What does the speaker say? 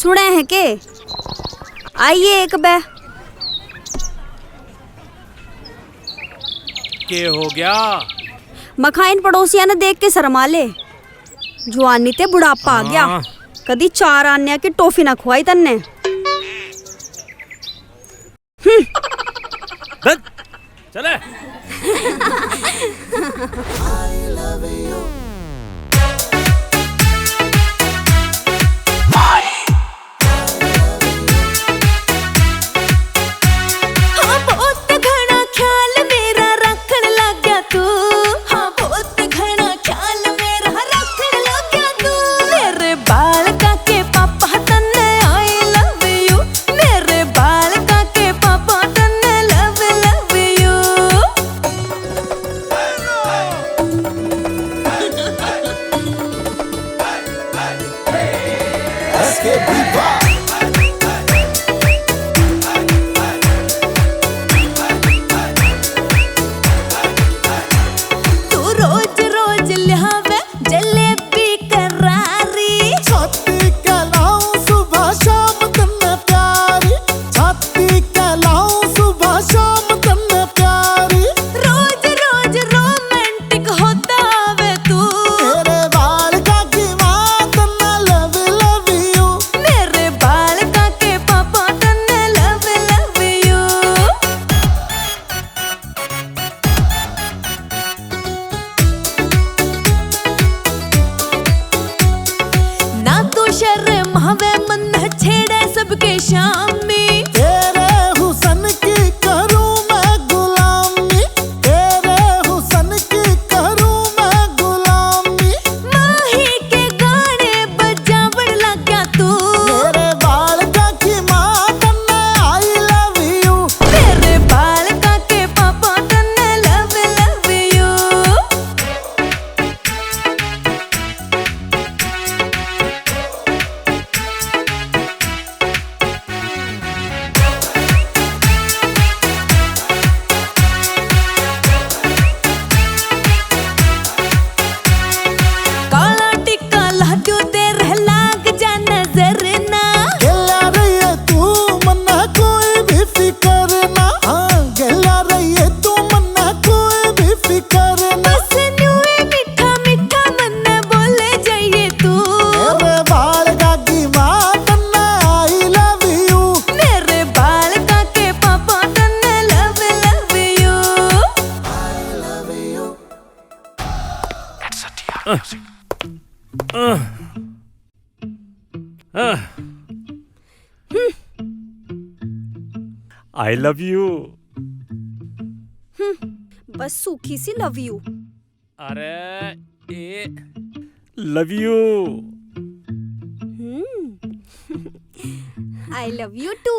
सुने हैं के? आइए एक बे। के हो गया? मखाइन पड़ोसिया ने देख के शर्मा ले। जुआनी ते बुढ़ापा आ गया। कदी 4 आने की टॉफी ना खुआई तन्ने। चले। I love you. बस सूखी सी लव यू। अरे ए love you. I love you to.